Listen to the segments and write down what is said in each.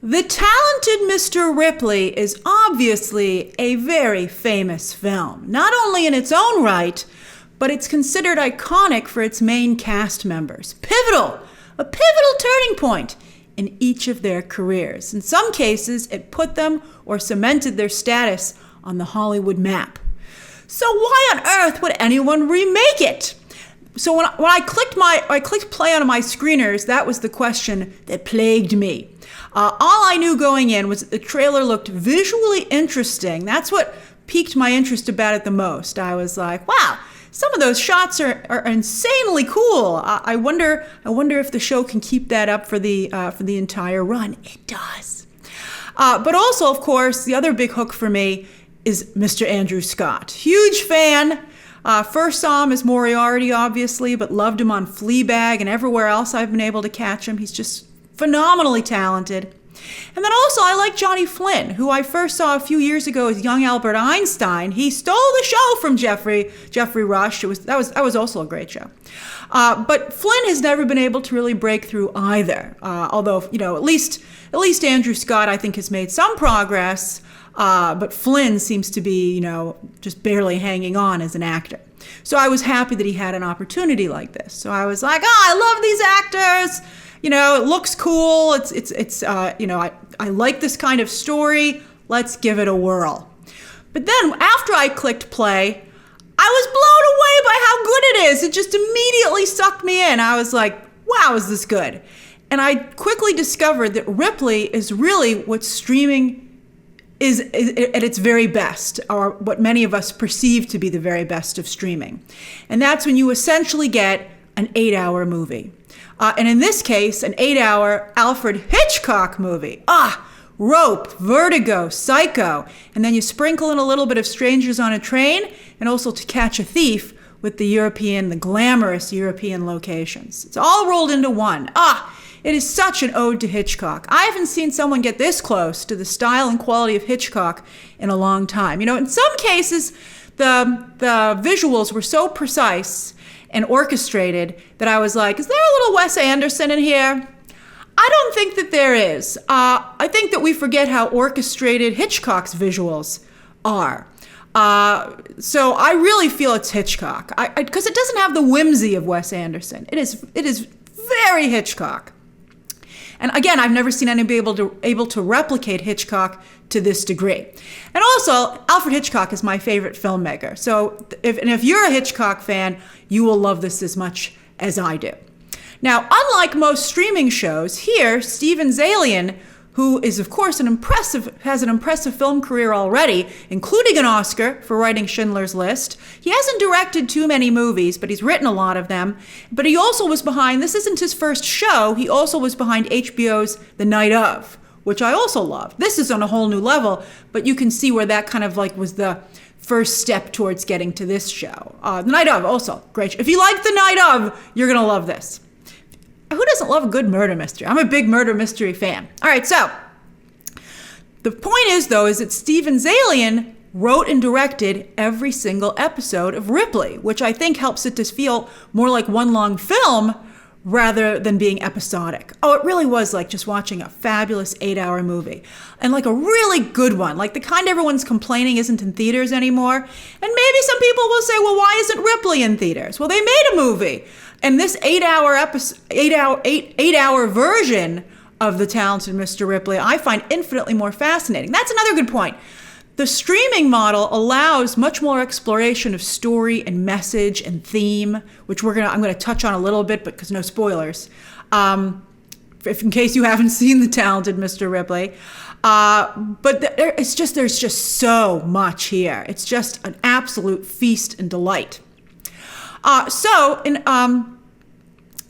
The Talented Mr. Ripley is obviously a very famous film, not only in its own right, but it's considered iconic for its main cast members. Pivotal, a pivotal turning point in each of their careers. In some cases, it put them or cemented their status on the Hollywood map. So why on earth would anyone remake it? So when I clicked play on my screeners, that was the question that plagued me. All I knew going in was that the trailer looked visually interesting. That's what piqued my interest about it the most. I was like, wow, some of those shots are insanely cool. I wonder if the show can keep that up for the entire run. It does. But also, of course, the other big hook for me is Mr. Andrew Scott. Huge fan. First saw him as Moriarty, obviously, but loved him on Fleabag and everywhere else I've been able to catch him. He's just phenomenally talented. And then also I like Johnny Flynn, who I first saw a few years ago as young Albert Einstein. He stole the show from Jeffrey Rush. That was also a great show. But Flynn has never been able to really break through either. Although, at least Andrew Scott, I think, has made some progress. But Flynn seems to be, just barely hanging on as an actor. So I was happy that he had an opportunity like this. So I was like, I love these actors. It looks cool. I like this kind of story. Let's give it a whirl. But then after I clicked play, I was blown away by how good it is. It just immediately sucked me in. I was like, wow, is this good? And I quickly discovered that Ripley is really what streaming is at its very best, or what many of us perceive to be the very best of streaming. And that's when you essentially get an 8-hour movie. And in this case, an 8-hour Alfred Hitchcock movie. Rope, Vertigo, Psycho. And then you sprinkle in a little bit of Strangers on a Train, and also To Catch a Thief with the glamorous European locations. It's all rolled into one. It is such an ode to Hitchcock. I haven't seen someone get this close to the style and quality of Hitchcock in a long time. In some cases, the visuals were so precise and orchestrated that I was like, is there a little Wes Anderson in here? I don't think that there is. I think that we forget how orchestrated Hitchcock's visuals are. So I really feel it's Hitchcock, because it doesn't have the whimsy of Wes Anderson. It is very Hitchcock. And again, I've never seen anybody able to replicate Hitchcock to this degree. And also, Alfred Hitchcock is my favorite filmmaker. So if you're a Hitchcock fan, you will love this as much as I do. Now, unlike most streaming shows, here, Steven Zaillian, who is, of course, has an impressive film career already, including an Oscar for writing Schindler's List. He hasn't directed too many movies, but he's written a lot of them. But he also was behind, this isn't his first show, he also was behind HBO's The Night Of, which I also love. This is on a whole new level, but you can see where that kind of was the first step towards getting to this show. The Night Of, also great. If you like The Night Of, you're gonna love this. Who doesn't love a good murder mystery? I'm a big murder mystery fan. All right, so the point is that Steven Zaillian wrote and directed every single episode of Ripley, which I think helps it to feel more like one long film rather than being episodic. It really was like just watching a fabulous 8-hour movie, and like a really good one, like the kind everyone's complaining isn't in theaters anymore. And maybe some people will say, well, why isn't Ripley in theaters? Well, they made a movie. And this 8-hour version of The Talented Mr. Ripley, I find infinitely more fascinating. That's another good point. The streaming model allows much more exploration of story and message and theme, which I'm going to touch on a little bit, but because no spoilers, in case you haven't seen The Talented Mr. Ripley. But there's just so much here. It's just an absolute feast and delight.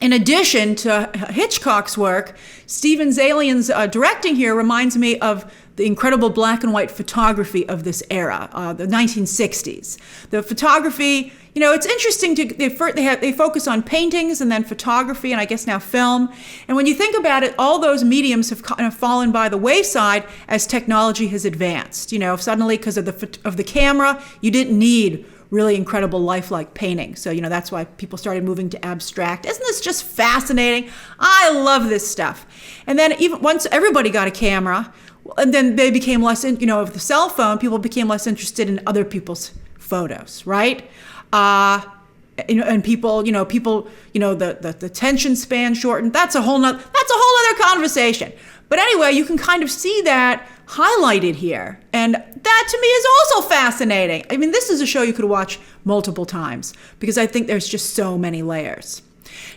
In addition to Hitchcock's work, Steven Zaillian's directing here reminds me of the incredible black and white photography of this era, the 1960s. The photography, it's interesting they focus on paintings and then photography and I guess now film. And when you think about it, all those mediums have kind of fallen by the wayside as technology has advanced. Suddenly because of the camera, you didn't need really incredible lifelike painting. So, that's why people started moving to abstract. Isn't this just fascinating? I love this stuff. And then even once everybody got a camera, and then they became less, of the cell phone, people became less interested in other people's photos, right? And people, the attention span shortened. That's a whole other conversation. But anyway, you can kind of see that highlighted here. And that to me is also fascinating. I mean, this is a show you could watch multiple times because I think there's just so many layers.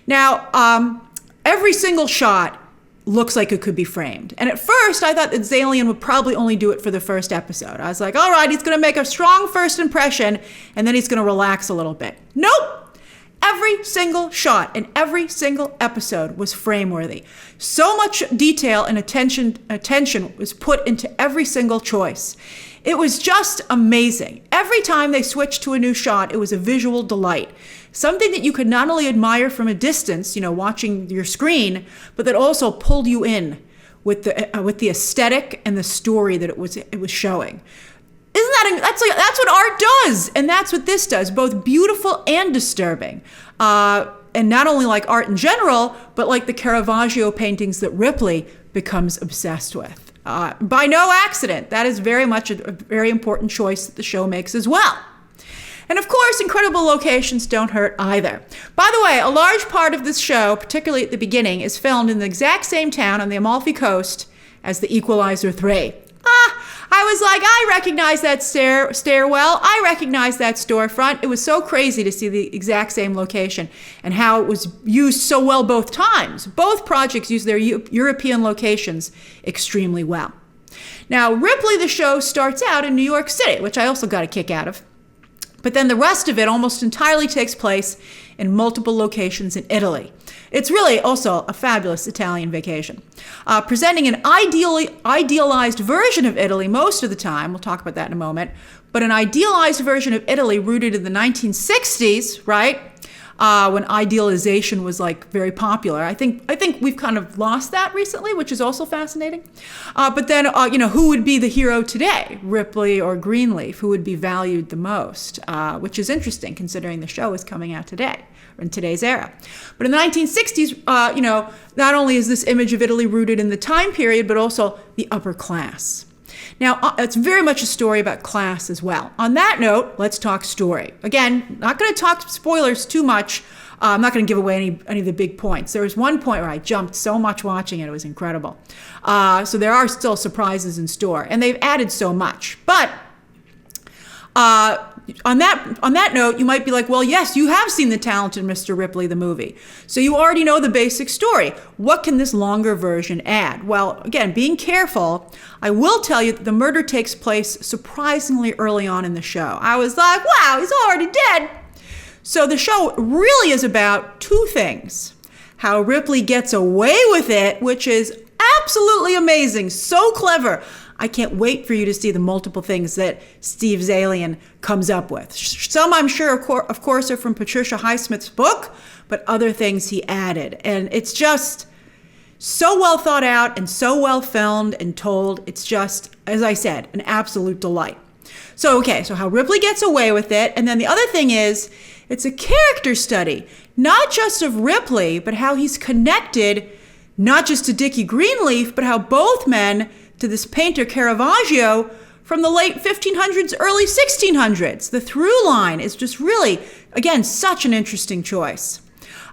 Now, every single shot looks like it could be framed. And at first, I thought that Zaillian would probably only do it for the first episode. I was like, all right, he's going to make a strong first impression, and then he's going to relax a little bit. Nope. Every single shot in every single episode was frame-worthy. So much detail and attention was put into every single choice. It was just amazing. Every time they switched to a new shot, it was a visual delight. Something that you could not only admire from a distance, watching your screen, but that also pulled you in with the aesthetic and the story that it was showing. That's what art does, and that's what this does, both beautiful and disturbing. And not only like art in general, but like the Caravaggio paintings that Ripley becomes obsessed with. By no accident, that is very much a very important choice that the show makes as well. And of course, incredible locations don't hurt either. By the way, a large part of this show, particularly at the beginning, is filmed in the exact same town on the Amalfi Coast as the Equalizer 3. I was like, I recognize that stairwell. I recognize that storefront. It was so crazy to see the exact same location and how it was used so well both times. Both projects used their European locations extremely well. Now, Ripley, the show, starts out in New York City, which I also got a kick out of. But then the rest of it almost entirely takes place in multiple locations in Italy. It's really also a fabulous Italian vacation. Presenting an idealized version of Italy most of the time, we'll talk about that in a moment, but an idealized version of Italy rooted in the 1960s, right? When idealization was like very popular. I think we've kind of lost that recently, which is also fascinating. But then, who would be the hero today? Ripley or Greenleaf? Who would be valued the most? Which is interesting considering the show is coming out today, or in today's era. But in the 1960s, not only is this image of Italy rooted in the time period, but also the upper class. Now, it's very much a story about class as well. On that note, let's talk story. Again, not going to talk spoilers too much. I'm not going to give away any of the big points. There was one point where I jumped so much watching it. It was incredible. So there are still surprises in store, and they've added so much. But on that note, you might be like, well, yes, you have seen The Talented Mr. Ripley, the movie. So you already know the basic story. What can this longer version add? Well, again, being careful, I will tell you that the murder takes place surprisingly early on in the show. I was like, wow, he's already dead. So the show really is about two things. How Ripley gets away with it, which is absolutely amazing, so clever. I can't wait for you to see the multiple things that Steve Zaillian comes up with. Some, I'm sure, of course, are from Patricia Highsmith's book, but other things he added. And it's just so well thought out and so well filmed and told. It's just, as I said, an absolute delight. So how Ripley gets away with it. And then the other thing is, it's a character study, not just of Ripley, but how he's connected, not just to Dickie Greenleaf, but how both men to this painter Caravaggio from the late 1500s, early 1600s. The through line is just really, again, such an interesting choice.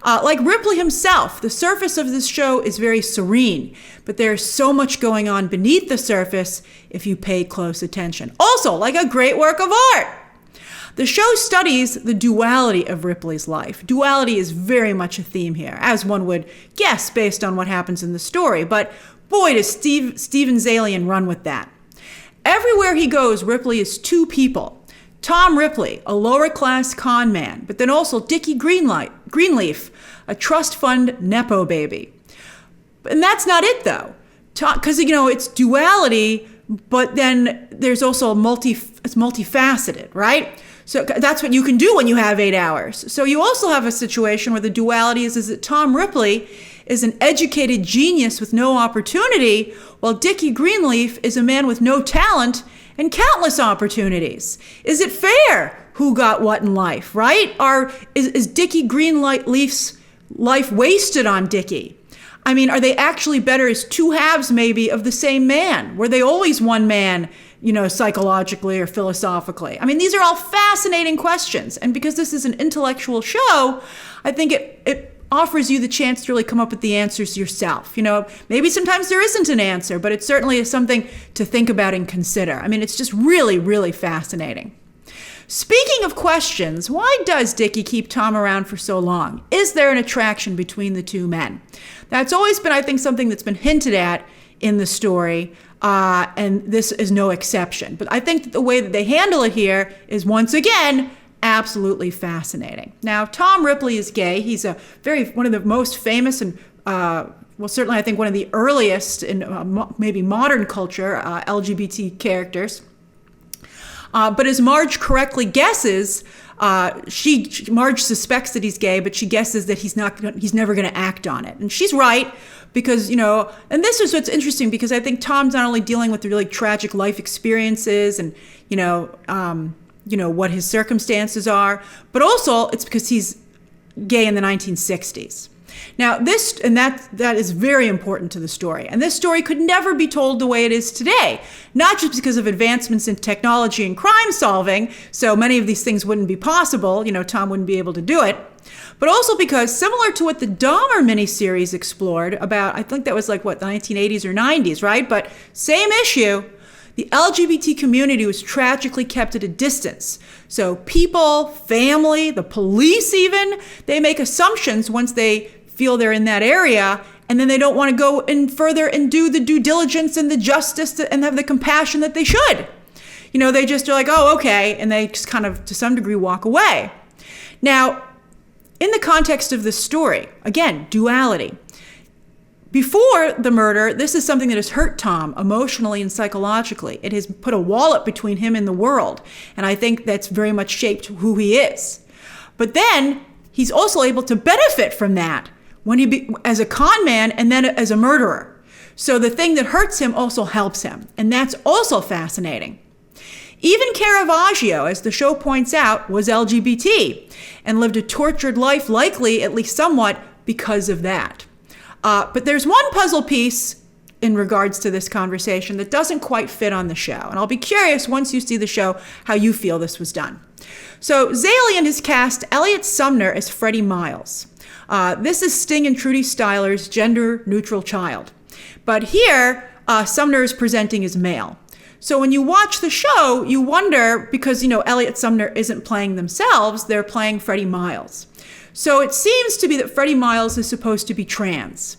Like Ripley himself, the surface of this show is very serene, but there's so much going on beneath the surface if you pay close attention. Also, like a great work of art. The show studies the duality of Ripley's life. Duality is very much a theme here, as one would guess based on what happens in the story, but boy, does Steven Zaillian run with that. Everywhere he goes, Ripley is two people. Tom Ripley, a lower-class con man, but then also Dickie Greenleaf, a trust fund Nepo baby. And that's not it, though, because, it's duality, but then there's also it's multifaceted, right? So that's what you can do when you have 8 hours. So you also have a situation where the duality is that Tom Ripley is an educated genius with no opportunity, while Dickie Greenleaf is a man with no talent and countless opportunities. Is it fair? who got what in life, right? Is Dickie Greenleaf's life wasted on Dickie? I mean, are they actually better as two halves maybe of the same man? Were they always one man, psychologically or philosophically? I mean, these are all fascinating questions. And because this is an intellectual show, I think it offers you the chance to really come up with the answers yourself. Maybe sometimes there isn't an answer, but it certainly is something to think about and consider. I mean, it's just really, really fascinating. Speaking of questions, why does Dickie keep Tom around for so long? Is there an attraction between the two men? That's always been, I think, something that's been hinted at in the story, and this is no exception. But I think that the way that they handle it here is, once again, absolutely fascinating. Now, Tom Ripley is gay. He's one of the most famous and, certainly I think one of the earliest in maybe modern culture LGBT characters. But as Marge correctly guesses, Marge suspects that he's gay, but she guesses that he's never going to act on it. And she's right, because, and this is what's interesting, because I think Tom's not only dealing with the really tragic life experiences and, what his circumstances are, but also it's because he's gay in the 1960s. Now, that is very important to the story. And this story could never be told the way it is today, not just because of advancements in technology and crime solving, so many of these things wouldn't be possible, Tom wouldn't be able to do it, but also because, similar to what the Dahmer miniseries explored about, I think that was the 1980s or 90s, right? But same issue. The LGBT community was tragically kept at a distance. So people, family, the police even, they make assumptions once they feel they're in that area, and then they don't want to go in further and do the due diligence and the justice and have the compassion that they should. They just are like, oh, okay, and they just kind of, to some degree, walk away. Now, in the context of this story, again, duality. Before the murder, this is something that has hurt Tom emotionally and psychologically. It has put a wall up between him and the world, and I think that's very much shaped who he is. But then he's also able to benefit from that as a con man and then as a murderer. So the thing that hurts him also helps him, and that's also fascinating. Even Caravaggio, as the show points out, was LGBT and lived a tortured life, likely, at least somewhat, because of that. But there's one puzzle piece in regards to this conversation that doesn't quite fit on the show. And I'll be curious, once you see the show, how you feel this was done. So Zaillian has cast Eliot Sumner as Freddie Miles. This is Sting and Trudy Styler's gender-neutral child. But here, Sumner is presenting as male. So when you watch the show, you wonder, because, Eliot Sumner isn't playing themselves, they're playing Freddie Miles. So it seems to be that Freddie Miles is supposed to be trans.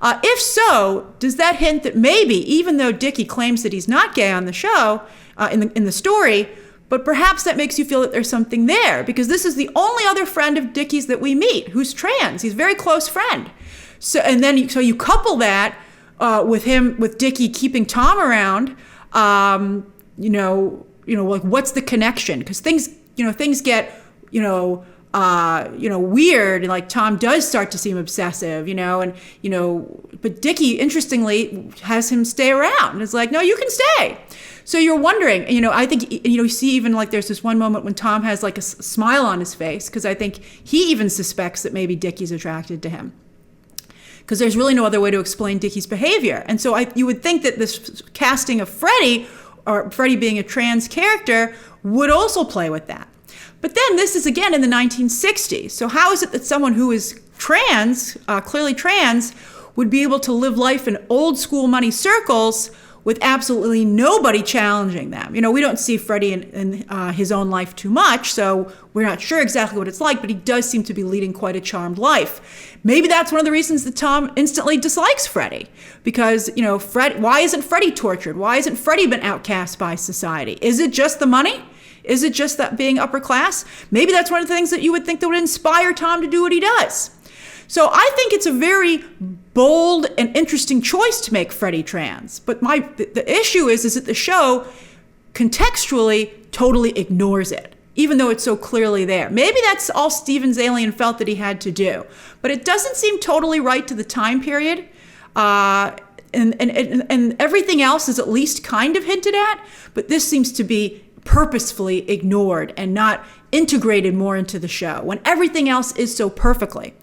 If so, does that hint that maybe, even though Dickie claims that he's not gay on the show, in the story, but perhaps that makes you feel that there's something there, because this is the only other friend of Dickie's that we meet who's trans. He's a very close friend. So you couple that with Dickie keeping Tom around. What's the connection? Because things get weird, and Tom does start to seem obsessive, but Dickie, interestingly, has him stay around. And it's like, no, you can stay. So you're wondering, I think, you see even there's this one moment when Tom has a smile on his face, because I think he even suspects that maybe Dickie's attracted to him, because there's really no other way to explain Dickie's behavior. And so you would think that this casting of Freddie, or Freddie being a trans character, would also play with that. But then this is again in the 1960s. So how is it that someone who is trans, clearly trans, would be able to live life in old school money circles with absolutely nobody challenging them? We don't see Freddie in his own life too much, so we're not sure exactly what it's like, but he does seem to be leading quite a charmed life. Maybe that's one of the reasons that Tom instantly dislikes Freddie, because, why isn't Freddie tortured? Why hasn't Freddie been outcast by society? Is it just the money? Is it just that being upper class? Maybe that's one of the things that you would think that would inspire Tom to do what he does. So I think it's a very bold and interesting choice to make Freddie trans. But the issue is that the show contextually totally ignores it, even though it's so clearly there. Maybe that's all Steven Zaillian felt that he had to do. But it doesn't seem totally right to the time period. And everything else is at least kind of hinted at, but this seems to be purposefully ignored and not integrated more into the show when everything else is so perfectly.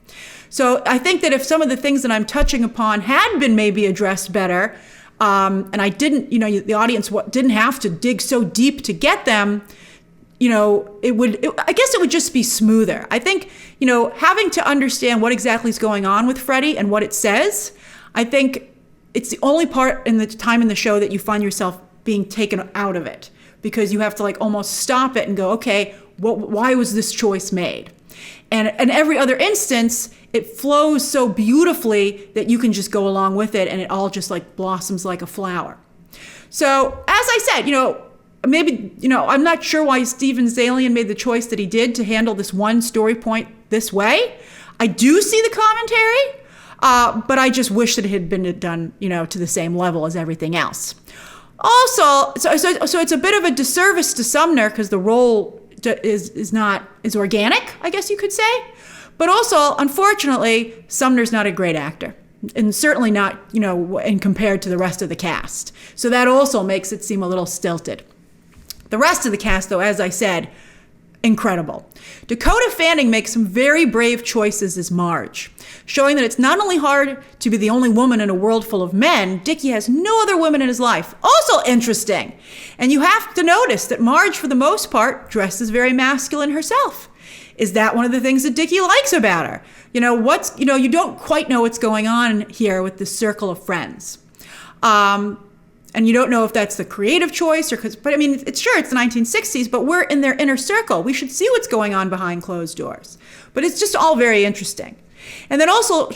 So I think that if some of the things that I'm touching upon had been maybe addressed better, and I didn't, the audience didn't have to dig so deep to get them, I guess it would just be smoother. I think, having to understand what exactly is going on with Freddie and what it says, I think it's the only part in the time in the show that you find yourself being taken out of it, because you have to almost stop it and go, okay, why was this choice made? And in every other instance, it flows so beautifully that you can just go along with it, and it all just blossoms like a flower. So as I said, maybe, I'm not sure why Steven Zaillian made the choice that he did to handle this one story point this way. I do see the commentary, but I just wish that it had been done, to the same level as everything else. Also, so it's a bit of a disservice to Sumner because the role is organic, I guess you could say. But also, unfortunately, Sumner's not a great actor, and certainly not, and compared to the rest of the cast. So that also makes it seem a little stilted. The rest of the cast, though, as I said, incredible. Dakota Fanning makes some very brave choices as Marge, showing that it's not only hard to be the only woman in a world full of men, Dickie has no other women in his life. Also interesting. And you have to notice that Marge, for the most part, dresses very masculine herself. Is that one of the things that Dickie likes about her? You don't quite know what's going on here with this circle of friends. And you don't know if that's the creative choice but I mean, it's the 1960s, but we're in their inner circle. We should see what's going on behind closed doors. But it's just all very interesting. And then also,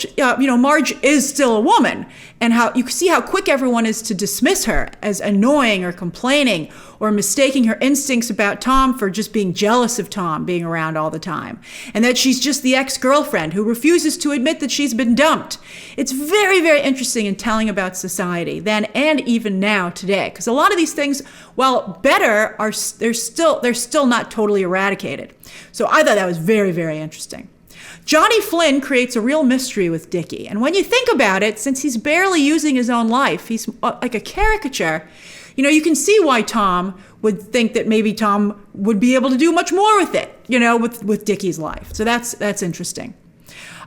Marge is still a woman, and how you can see how quick everyone is to dismiss her as annoying or complaining or mistaking her instincts about Tom for just being jealous of Tom being around all the time, and that she's just the ex-girlfriend who refuses to admit that she's been dumped. It's very, very interesting in telling about society then and even now today, because a lot of these things, while better, they're still not totally eradicated. So I thought that was very, very interesting. Johnny Flynn creates a real mystery with Dickie. And when you think about it, since he's barely using his own life, he's like a caricature, you can see why Tom would think that maybe Tom would be able to do much more with it, with Dickie's life. So that's interesting.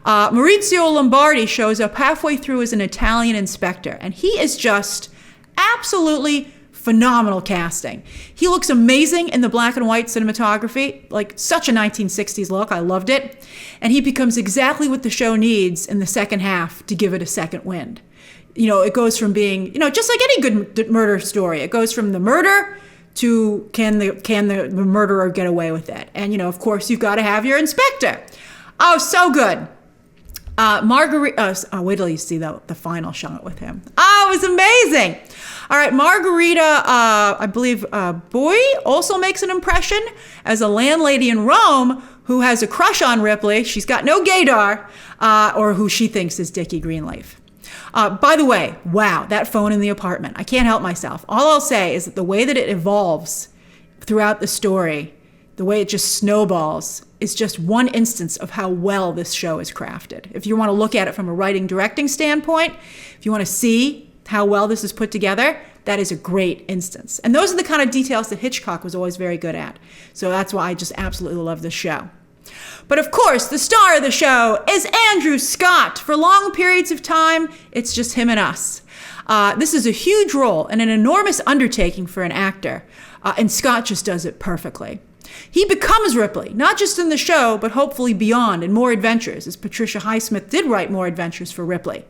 Maurizio Lombardi shows up halfway through as an Italian inspector, and he is just absolutely phenomenal casting. He looks amazing in the black and white cinematography, such a 1960s look. I loved it. And he becomes exactly what the show needs in the second half to give it a second wind. It goes from being, just like any good murder story, it goes from the murder to can the murderer get away with it? And, of course, you've got to have your inspector. Oh, so good. Margarita, wait till you see the final shot with him. Oh, it was amazing. All right, Margarita, I believe Boy also makes an impression as a landlady in Rome who has a crush on Ripley. She's got no gaydar, or who she thinks is Dickie Greenleaf. By the way, wow, that phone in the apartment. I can't help myself. All I'll say is that the way that it evolves throughout the story, the way it just snowballs, is just one instance of how well this show is crafted. If you want to look at it from a writing directing standpoint, if you want to see how well this is put together, that is a great instance. And those are the kind of details that Hitchcock was always very good at. So that's why I just absolutely love this show. But of course, the star of the show is Andrew Scott. For long periods of time, it's just him and us. This is a huge role and an enormous undertaking for an actor. And Scott just does it perfectly. He becomes Ripley, not just in the show, but hopefully beyond in more adventures, as Patricia Highsmith did write more adventures for Ripley.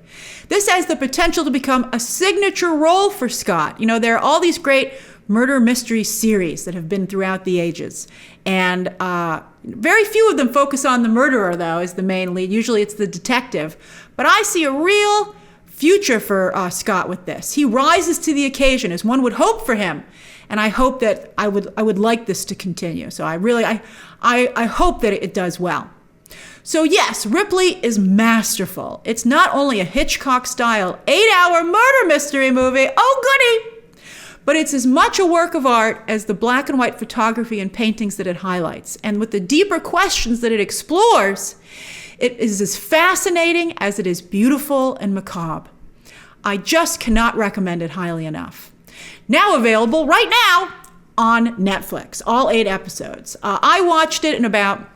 This has the potential to become a signature role for Scott. There are all these great murder mystery series that have been throughout the ages. And very few of them focus on the murderer, though, as the main lead. Usually it's the detective. But I see a real future for Scott with this. He rises to the occasion, as one would hope for him. And I hope that I would like this to continue. So I hope that it does well. So yes, Ripley is masterful. It's not only a Hitchcock-style 8-hour murder mystery movie, oh goody, but it's as much a work of art as the black and white photography and paintings that it highlights. And with the deeper questions that it explores, it is as fascinating as it is beautiful and macabre. I just cannot recommend it highly enough. Now available right now on Netflix, all 8 episodes. I watched it in about,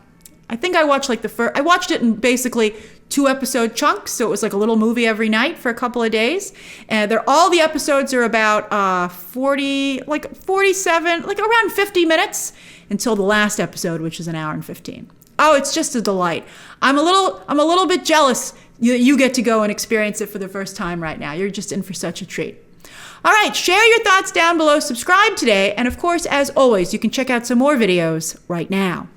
I think I watched like I watched it in basically 2-episode chunks, so it was like a little movie every night for a couple of days. And all the episodes are about 47, like around 50 minutes until the last episode, which is an hour and 15. Oh, it's just a delight. I'm a little bit jealous you get to go and experience it for the first time right now. You're just in for such a treat. All right, share your thoughts down below, subscribe today, and of course, as always, you can check out some more videos right now.